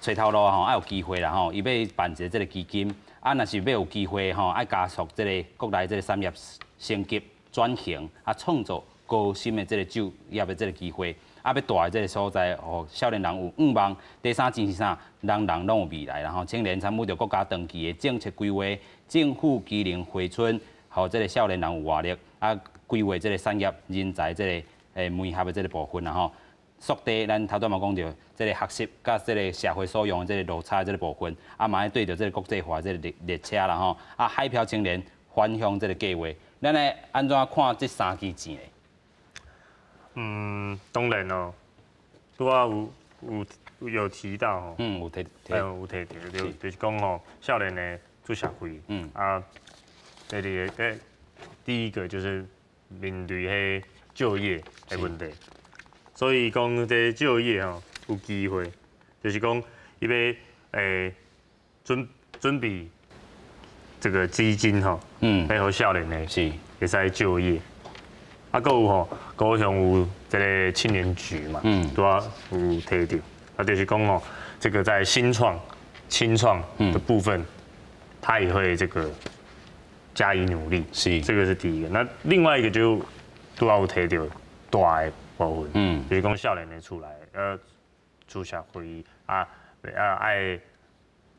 找头路吼，爱有机会啦吼，伊要办一个这个基金。啊，若是要有机会吼，爱加速这个国内这个产业升级转型，啊，创造高薪的这个就业的这个机会，啊，要大的这个所在，互少年人有愿望。第三钱是啥？人人拢有未来，然后青年参与着国家长期的政策规划，政府机能回春，互这个少年人有活力，啊，规划这个产业人才这个媒合的这个部分，然后缩低咱头拄嘛讲着，这个学习甲这个社会所用的这个落差的这个部分，啊，嘛要对着这个国际化这个列车啦吼，啊，海漂青年返乡这个计划，咱来安怎看这三支钱嘞？当然哦，拄啊有提到吼，有提到，就是讲吼，少年的出社会，第一个就是面对迄就业的问题，所以讲这就业吼有机会，就是讲伊要准备这个基金吼，要互少年的是会使就业。啊，搁有吼，高雄有这个青年局嘛，拄啊有提到，啊，就是讲吼，这个在新创、青创的部分，他也会这个加以努力，是，这个是第一个。那另外一个就拄啊有提到大的部分，就是讲少年的出来，出社会爱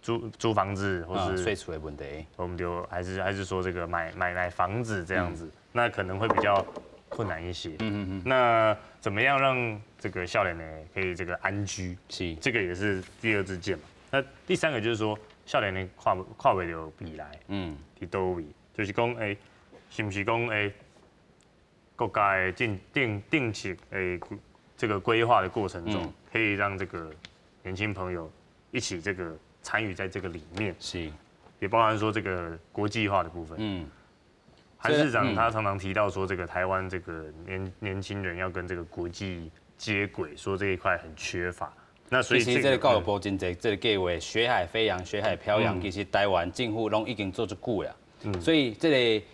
租房子，或是税储的问题，我们就还是说这个买房子这样子，那可能会比较困难一些。那怎么样让这个少年呢可以这个安居？是，这个也是第二支箭嘛。那第三个就是说，少年呢跨未了未来，伫倒位，就是讲是不是讲国家的定期这个规划的过程中，可以让这个年轻朋友一起这个参与在这个里面，是，也包含说这个国际化的部分。韩市长他常常提到说，这个台湾这个年轻人要跟这个国际接轨，说这一块很缺乏。那所以其实这个教育部真侪这个计划，学海飞扬、学海飘扬，其实台湾政府拢已经做足久了。所以这个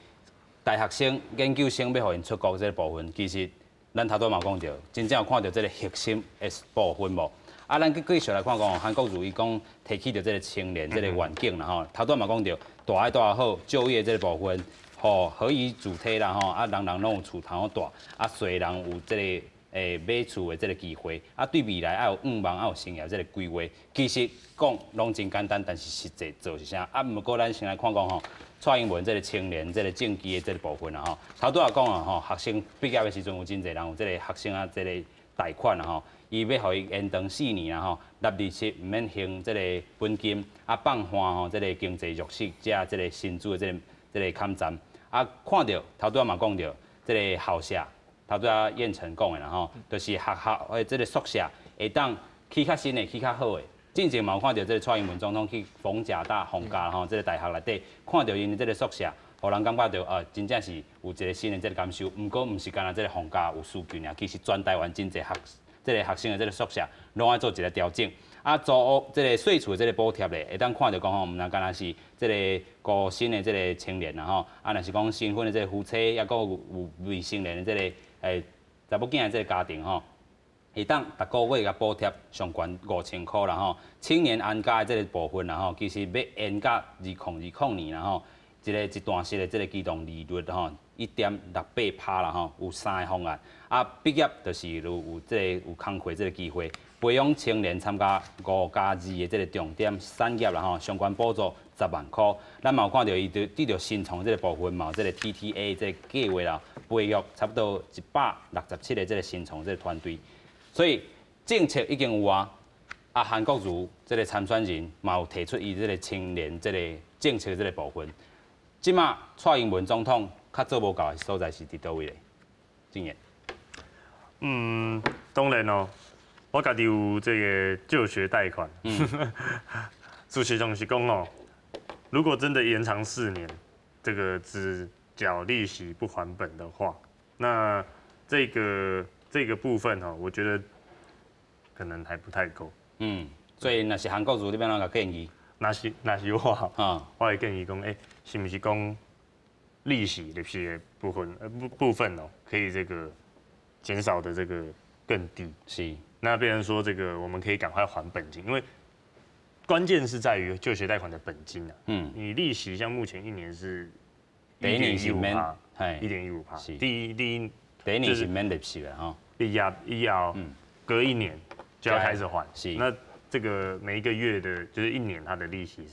大学生、研究生要互因出国这个部分，其实咱头拄嘛讲到，真正有看到这个核心的部分无？啊，咱继续来看讲，韩国瑜伊讲提起着这个青年这个环境啦吼，头拄嘛讲到大爱大好就业这个部分。何以主体啦吼，啊，人人拢有厝通大，啊，侪人有这个买厝的这个机会，啊，对未来要有愿望，要有生涯这个规划。其实讲拢真简单，但是实际做是啥？啊，毋过咱先来看讲吼，蔡英文这个青年这个政绩的这个部分啦吼，头拄也讲啊吼，学生毕业的时阵有真侪人有这个学生啊这个贷款啦吼，伊要互伊延长4年啦吼，纳27毋免还这个本金，啊，放宽吼这个经济弱势加这个薪资的这个砍斩。啊，看到头拄仔嘛讲到，这个校舍，头拄仔燕城讲的啦吼，就是学校的这个宿舍会当起较新的、起较好的。之前嘛有看到这个蔡英文总统去逢甲大吼，这个大学内底看到因这个宿舍，互人感觉到真正是有一个新的这个感受。毋过毋是干那这个逢甲有数据尔，其实全台湾真侪这个学生的这个宿舍，拢爱做一个调整。啊，租屋这个税厝的这个补贴咧，会当看到讲吼，毋单干那是这个高薪的这个青年啦吼，啊，若是讲新婚的这个夫妻，也有未成年的这个查某囝的这个家庭吼，会当逐个月甲补贴上悬5000块啦吼。青年安家的这个部分啦吼，其实要延到2020年啦吼，一段式的这个机动利率吼，1.68%啦吼，有3个方案。啊，毕业就是有这个有工课这个机会。培养青年参加5+2的这个重点产业啦吼，相关补助10万块。咱嘛有看到伊对着新创这个部分嘛，有这个 TTA 这个计划啦，培育差不多167个这个新创这个团队。所以政策已经有啊，韩国瑜这个参选人嘛有提出伊这个青年这个政策这个部分。即马蔡英文总统较做无够的所在是伫倒位咧？经验。当然哦，我家己有这个就学贷款。主席总是讲哦，如果真的延长4年，这个只缴利息不还本的话，那这个部分哦，我觉得可能还不太够。所以若是韩国瑜，你要哪个建议？那是我，我会建议讲，是不是讲利息的部分哦，可以这个减少的这个更低。是。那变成说这个我们可以赶快还本金，因为关键是在于就学贷款的本金啊。你利息像目前1年是1.15%，1.15%。第一年是免利息的哈。以后隔1年就要开始还。那这个每一个月的，就是1年，它的利息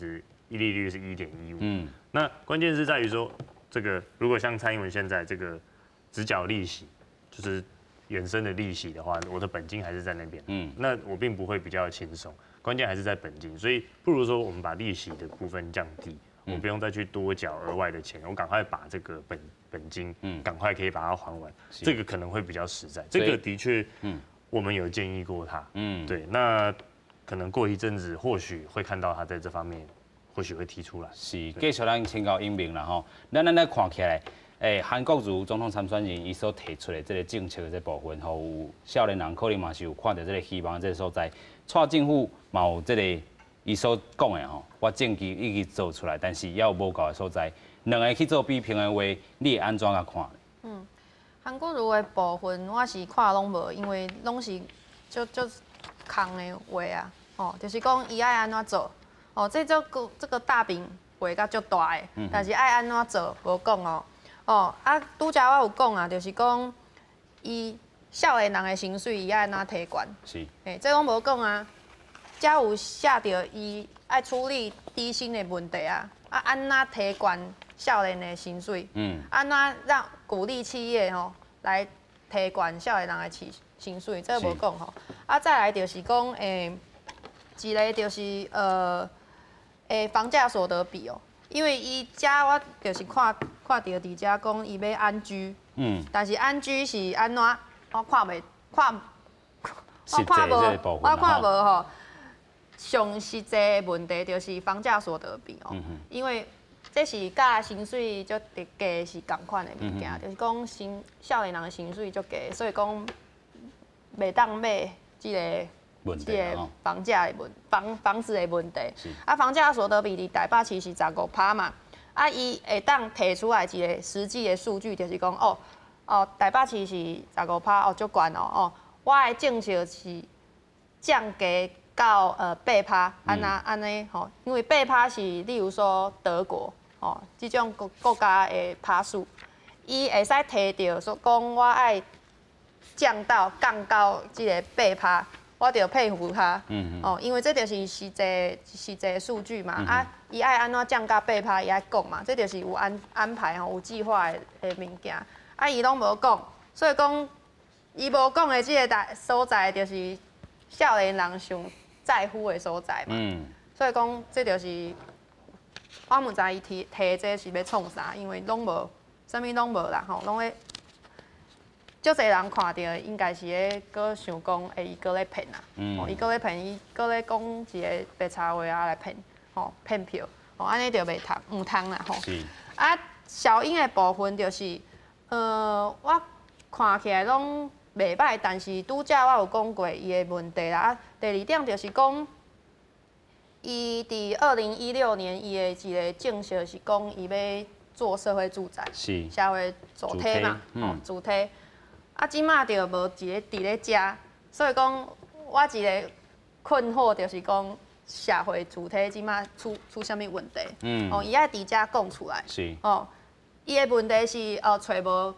利率是1.15。那关键是在于说，这个如果像蔡英文现在这个只缴利息，就是衍生的利息的话，我的本金还是在那边。那我并不会比较轻松，关键还是在本金。所以不如说我们把利息的部分降低，我不用再去多缴额外的钱，我赶快把这个本金，赶快可以把它还完，这个可能会比较实在。这个的确，我们有建议过他。对，那。可能过一阵子，或许会看到他在这方面，或许会提出来。是，继续咱请教英明啦吼。咱来看起来，韩国瑜总统参选人伊所提出的这个政策的这部分，吼有少年人可能嘛是有看到这个希望这个所在。蔡政府嘛有这个伊所讲的吼，我政绩已经做出来，但是也有无够的所在。两个去做比拼的话，你会安怎甲看？韩国瑜的部分我是看拢无，因为拢是就空的话啊，就是讲伊爱安怎做，这个大饼画甲足大的，但是爱安怎做无讲拄则我有讲啊，就是讲伊少年人的薪水伊爱安怎提悬，这拢无讲啊，才有写着伊爱处理低薪的问题啊，安怎提悬少年的薪水，安怎让鼓励企业来提悬少年人的薪水，这无讲吼。再来就是讲，一个就是房价所得比因为伊遮我就是看到伫遮讲伊要安居，但是安居是安怎？我看无吼。上实际的问题就是房价所得比因为这是甲薪水足低是同款的物件，就是讲少年人的薪水足低，所以讲袂当买这个房价的房子的问题。房价所得比伫台北市是15%嘛，伊会当提出来一个实际的数据，就是讲台北市是15%足悬我的政策是降低到8%，安尼因为8%是例如说德国这种国家的趴数，伊会使摕到说讲我爱降到这个8%，我就佩服他。因为这就是实际数据嘛。伊爱安怎降到8%，伊爱讲嘛，这就是有安排有计划的物件。伊拢无讲，所以讲伊无讲的这个所在，就是少年人上在乎的所在嘛。所以讲这就是我唔知伊提这是要创啥，因为拢无，啥物拢无啦拢咧。足侪人看到，应该是咧，搁想讲，伊搁咧骗啦，伊搁咧骗，伊搁咧讲一个白茶话来骗，骗票，安尼就袂唔通啦，小英的部分就是，我看起来拢袂歹，但是拄则我有讲过伊的问题啦。第二点就是讲，伊伫2016年伊的一个政策是讲，伊要做社会住宅，社会主体嘛，主体。即马就无一个伫咧遮，所以讲我一个困惑就是讲社会主体即马出啥物问题？伊爱伫遮讲出来。伊的问题是找无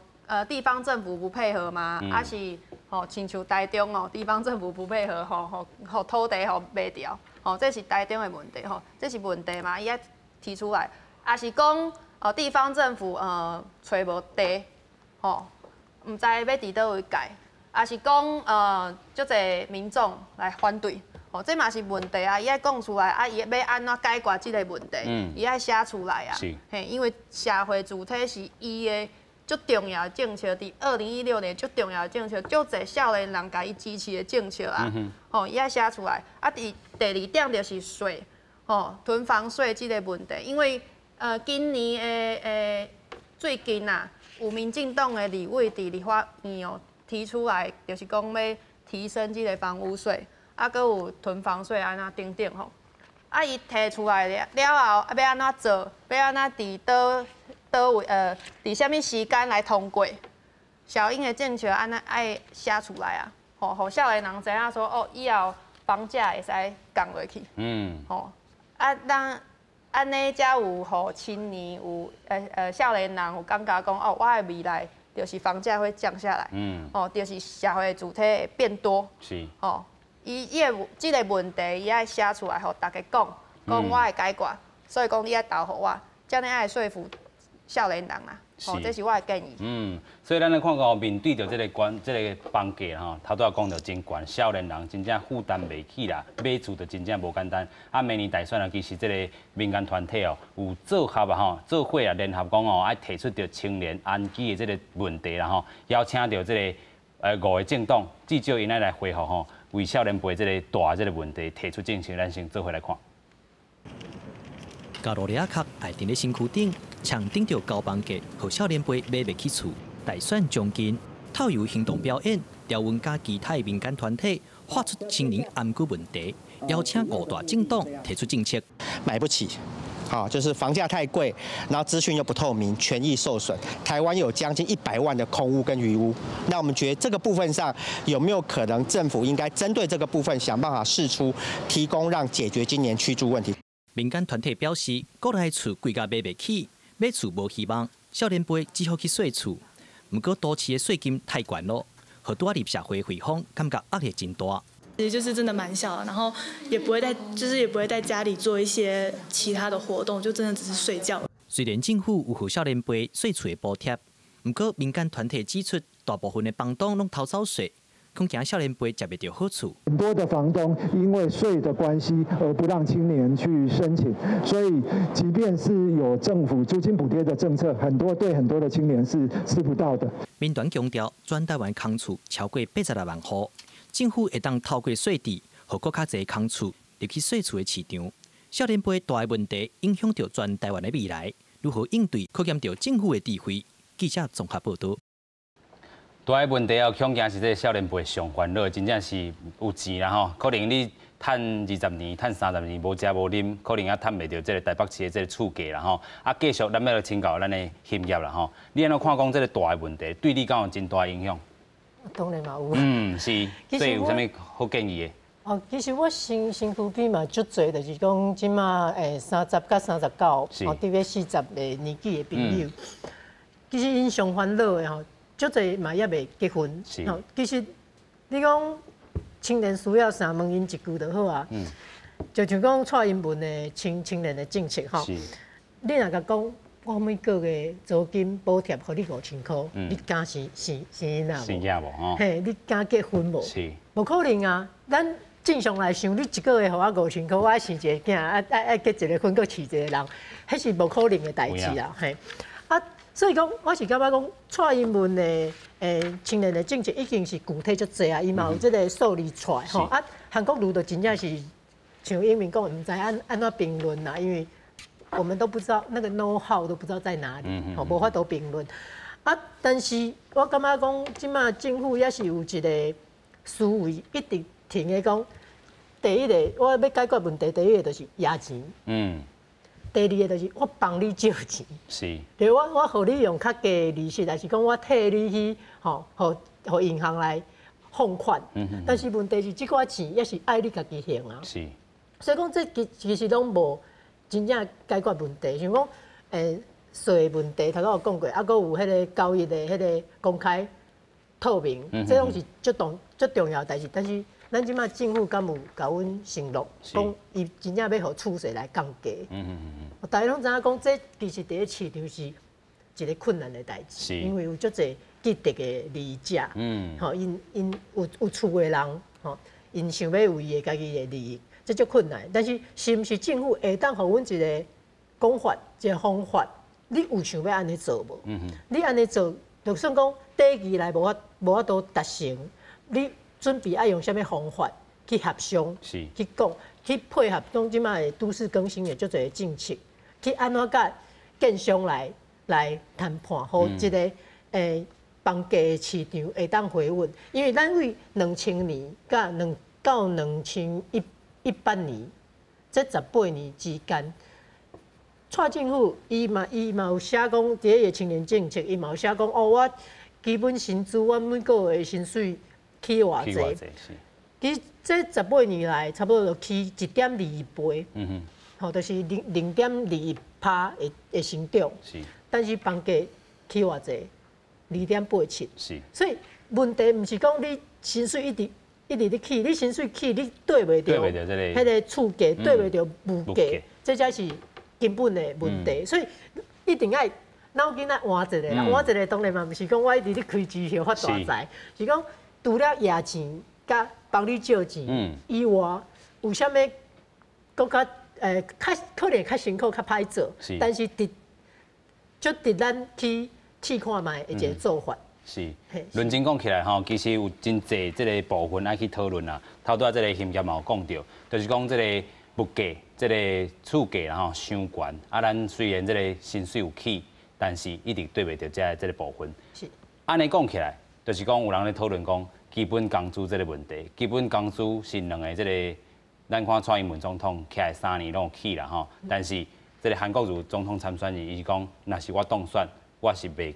地方政府不配合吗？是亲像台中地方政府不配合互土地卖掉，这是台中的问题这是问题嘛？伊爱提出来，是讲地方政府找无地唔知要伫倒位改，也是讲足侪民众来反对。哦，这嘛是问题啊！伊爱讲出来啊，伊要安怎解决这个问题？伊爱写出来啊。是。嘿，因为社会主体是伊的足重要的政策，伫2016年足重要的政策，足侪少年人甲伊支持的政策啊。哦，伊爱写出来。啊，第二点就是税，哦，囤房税这个问题，因为今年最近啊，有民进党的立委伫立法院哦提出来，就是讲要提升这个房屋税。啊，搁有囤房税安怎等等吼，啊，伊提出来了后，啊要安怎做？要安怎伫倒位伫啥物时间来通过？小英的政策安怎爱写出来啊？吼，互少年人知影说哦，以后房价会使降落去。吼，啊，咱安尼才有互青年有少年人有感觉讲哦，我的未来就是房价会降下来。哦，就是社会主体会变多。是。哦。伊即个问题，伊爱写出来，互大家讲我会解决，所以讲你爱投互我，这样爱说服少年人啦。哦，这是我的建议。所以咱来看看，面对着这个房价吼，头拄仔讲到真悬，少年人真正负担袂起啦，买厝就真正无简单。啊，明年大选啊，其实这个民间团体哦，有做合啊吼，做伙啊，联合讲哦，爱提出着青年安居的这个问题啦吼，邀请到这个5个政党，至少因来回复吼。为少年辈这个大这个问题提出政策，咱先做回来看。加罗利亚克爱伫咧新区顶，抢顶着高房价，互少年辈买袂起厝。大选将近，透由行动表演，调阮甲其他民间团体发出青年安居问题，邀请5大政党提出政策。买不起。好，就是房价太贵，然后资讯又不透明，权益受损。台湾有将近100万的空屋跟余屋，那我们觉得这个部分上有没有可能政府应该针对这个部分想办法释出，提供让解决今年居住问题？民间团体表示，国内厝贵价买袂起，买厝无希望，少年辈只好去税厝。不过都市的税金太悬了，好多入社会回访感觉压力真大。其实就是真的蛮小的，然后也不会在家里做一些其他的活动，就真的只是睡觉。虽然政府有给少年辈税厝的补贴，不过民间团体指出，大部分的房东拢偷走税，恐惊少年辈接不到好处。很多的房东因为税的关系而不让青年去申请，所以即便是有政府租金补贴的政策，对很多的青年是吃不到的。民团强调，全台湾空厝超过86万户。政府会当透过税制，互更较侪空厝入去税厝的市场。少年辈大的问题影响到全台湾的未来，如何应对，考验到政府的智慧。记者综合报道。大的问题哦，恐惊是这少年辈上烦恼，真正是有钱啦吼。可能你趁20年、趁30年无食无啉，可能也趁袂到这个台北市的这个厝价啦吼。啊，继续咱要来请教咱的险业啦吼。你安怎看讲这个大的问题，对你敢有真大影响？当然嘛有。是。所以有啥物好建议的？哦，其实我身躯边嘛足侪，就是讲即马30到39，哦，伫咧40个年纪的朋友，其实因上烦恼的吼，足侪嘛也未结婚。吼，其实你讲青年需要啥，问因一句就好啊。就像讲蔡英文的青年的政策吼，你若甲讲。我每个月租金补贴，互你5000块，你敢是因哪无？是假无？嘿，你敢结婚无？是，无可能啊！咱正常来想，你一个月互我5000块，我爱生一个囝，爱结一个婚，搁饲一个人，迄是无可能的代志啦。嘿，啊，所以讲，我是感觉讲，蔡英文的青年的政策已经是具体足济啊，伊嘛有即个数字出来吼。啊，韩国瑜就真正是像英明讲，唔知安怎评论啦，因为。我们都不知道那个 know how 都不知道在哪里，无法度评论。啊，但是我感觉讲，即马政府也是有一个思维，一直停的讲，第一个我要解决问题，第一个就是压钱，第二个就是我帮你借钱，是，就我互你用较低利息，还是讲我替你去互银行来放款，但是问题是这寡钱也是爱你家己还啊，是，所以讲这其实拢无。真正解决问题，像讲税问题，头先有讲过，啊，搁有迄个交易的迄个公开透明，这拢是足重要的代志。但是咱即马政府敢有甲阮承诺，讲伊真正要互厝税来降价。大家拢知影讲，这其实第一市场是一个困难的代志，因为有足侪既得的利益者，吼，因有厝的人，吼，因想要为伊家己的利益，这足困难。但是是毋是政府会当互阮一个讲法，一个方法？你有想要安尼做无？你安尼做，就算讲第一期来无法度达成，你准备爱用啥物方法去协商，去讲，去配合讲即摆的都市更新的足侪政策，去安怎甲建商来谈判，好一个房价的市场会当回稳。因为咱为2000年到2018年这18年之间。蔡政府伊嘛有写讲，伫个青年政策，伊嘛有写讲，哦，我基本薪资，我每个月薪水起偌济？其实这18年来，差不多就起1.22倍，吼，就是0.21%的成长。但是房价起偌济？2.87。所以问题毋是讲你薪水一直咧起，你薪水起，你对袂着迄个厝价，对袂着物价，这才是。根本的问题，所以一定要脑筋啊换一个啦，换一个当然嘛，毋是讲我一直咧开支票发大财，是讲除了压钱甲帮你借钱以外，有啥物更较可能较辛苦、较歹做，但是值咱去试看卖一个做法。是，认真讲起来吼，其实有真侪这个部分爱去讨论啊。头拄仔这个行业嘛有讲到，就是讲这个物价。这个厝价然后伤悬，啊，咱虽然这个薪水有起，但是一直对袂着这个部分。是。安尼讲起来，就是讲有人咧讨论讲基本工资这个问题。基本工资是两个这个，咱看蔡英文总统起来3年拢有起啦吼。但是这个韩国瑜总统参选人，伊是讲，若是我当选，我是袂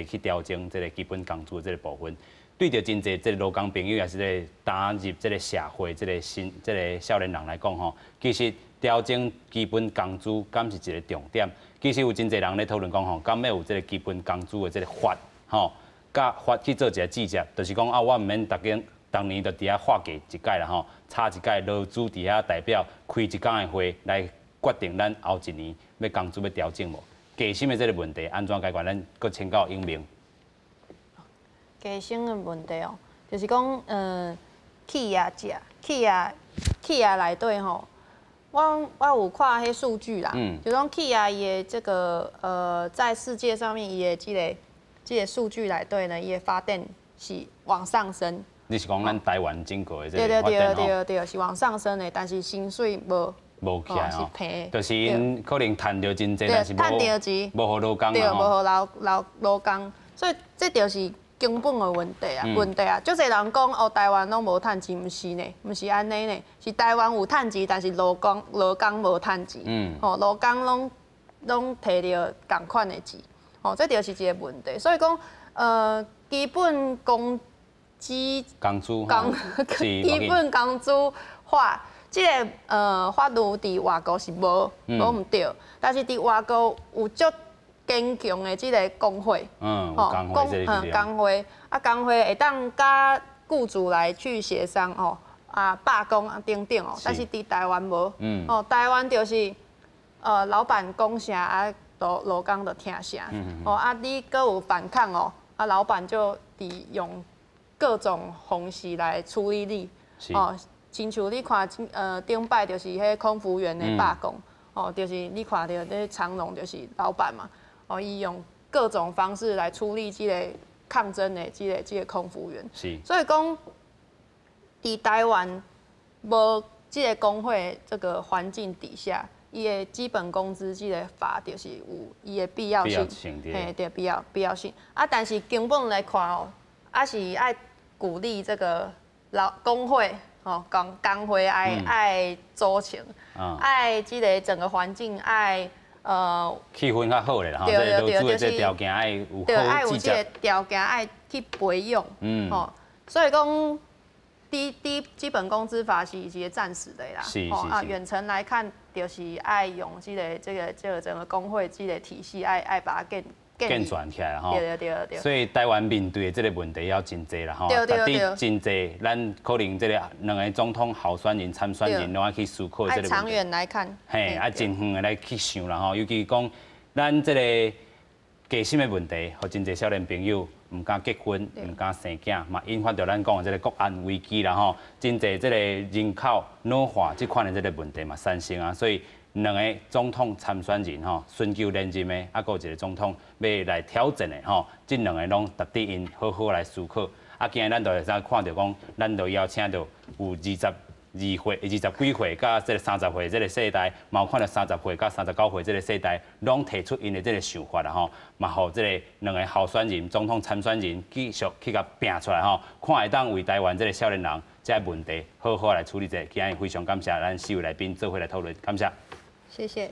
去调整这个基本工资这个部分。对着真侪这个劳工朋友，也是咧打入这个社会，这个少年人来讲吼，其实调整基本工资，敢是一个重点。其实有真侪人咧讨论讲吼，敢要有这个基本工资的这个法吼，甲法去做一个制约，就是讲啊，我毋免逐年就伫遐划价一届啦吼，差一届劳资伫遐代表开一天的会来决定咱后一年要工资要调整无？加薪的这个问题安怎解决？咱搁请教英明。加薪的问题哦，就是讲，企业内底吼，我有看迄数据啦，就讲企业伊的这个在世界上面伊的这个数据内底呢，伊的发展是往上升。你是讲咱台湾整个的这个发展对，是往上升的，但是薪水无起来是平，就是因可能赚到真济，但是赚到钱，无互劳工对，无互劳工，所以这就是根本的问题啊！足侪人讲哦，台湾拢无趁钱，毋是呢，毋是安尼呢，是台湾有趁钱，但是劳工无趁钱，劳工拢摕到同款的钱，这就是一个问题。所以讲，基本工资基本工资法，这个法律伫外国是无毋对，但是伫外国有足坚强的这个工会，工会会当甲雇主来去协商罢工等等哦，但是伫台湾无，台湾就是老板讲啥劳工就听啥，你搁有反抗老板就用各种方式来处理你，亲像你看顶摆就是迄空服员的罢工，就是你看到迄长荣就是老板嘛。伊用各种方式来处理这个抗争的这个空服员，所以讲，伫台湾无这个工会这个环境底下，伊的基本工资这个法就是有伊的必要性，对必要性。但是根本来看是爱鼓励这个工会工会爱组成，爱这个整个环境爱。气氛较好咧，吼，即个劳资的这条件爱有好爱有这个条件爱去培养，所以讲，基本工资法是一个暂时的啦，远程来看，就是爱用这个整个工会这个体系，爱把它健全起来吼。对。所以台湾面对的这个问题要真济啦，吼，对，真济，咱可能这个两个总统候选人、参选人拢要去思考这个问题。长远来看，嘿，真远的来去想啦，吼，尤其讲咱这个加薪的问题，和真济少年朋友唔敢结婚，唔敢生囝，嘛引发到咱讲的这个国安危机啦吼，真侪这个人口老化这款的这个问题嘛产生啊，所以两个总统参选人吼，寻求连任的，啊，有一个总统要来挑战的吼，这两个拢值得因好好来思考。啊，今日咱就会使看到讲，咱就邀请到有22几岁，甲这个30岁这个世代，嘛有看到30岁甲39岁这个世代，拢提出因的这个想法啦吼，嘛互这个两个候选人、总统参选人继续去甲拼出来吼，看会当为台湾这个少年人这个问题好好来处理者。今日非常感谢咱4位来宾做伙来讨论，感谢。谢谢。